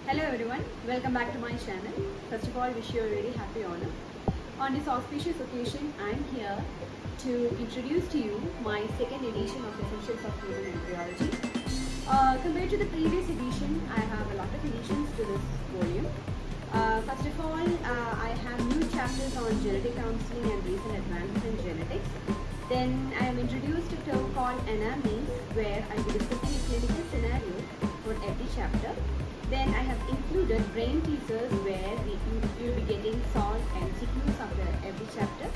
Hello everyone, welcome back to my channel. First of all, wish you a very happy Onam. On this auspicious occasion, I am here to introduce to you my second edition of Essentials of Human Embryology. Compared to the previous edition, I have a lot of additions to this volume. First of all, I have new chapters on genetic counseling and recent advances in genetics. Then I am introduced a term called anamnesis, where I will be discussing a clinical scenario for every chapter. Then I have included brain teasers where you will be getting solved MCQs after every chapter.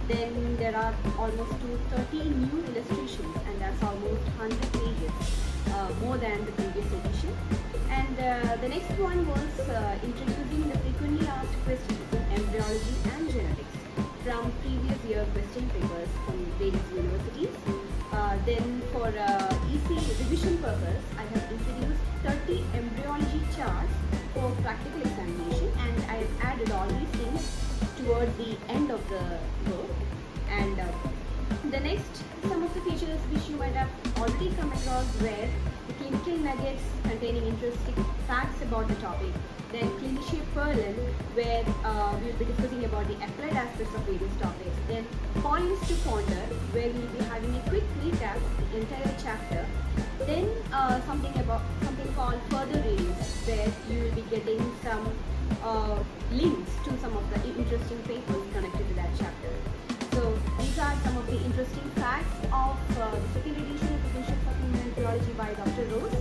Then there are almost 230 new illustrations, and that's almost 100 pages, more than the previous edition. And the next one was introducing the frequently asked questions in embryology and genetics from previous year question papers from various universities. Then for EC revision purpose, I have introduced 30 embryology charts for practical examination, and I have added all these things towards the end of the book. And the next, some of the features which you might have already come across were the clinical nuggets containing interesting facts about the topic. Then Clinical Parallel, where we will be discussing about the applied aspects of various topics. Then Points to Ponder, where we will be having a quick recap of the entire chapter. Then something called Further Readings, where you will be getting some links to some of the interesting papers connected to that chapter. So these are some of the interesting facts of the second edition of Essentials of Human Embryology by Dr. Rose.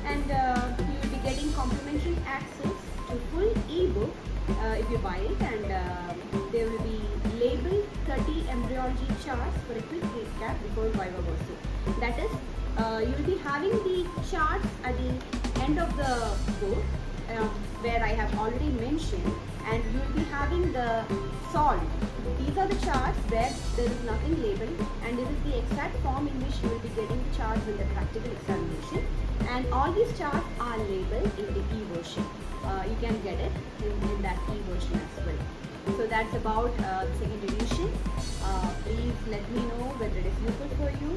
And you will be getting complimentary access to full ebook if you buy it, and there will be labeled 30 embryology charts for a quick recap before viva voce. That is, you will be having the charts at the end of the book, where I have already mentioned, and you will be having the solved. These are the charts where there is nothing labeled, and this is the exact form in which you will be getting the charts in the practical examination. And all these charts are labeled in the e-version. You can get it in that e-version as well. So that's about the second edition. Please let me know whether it is useful for you.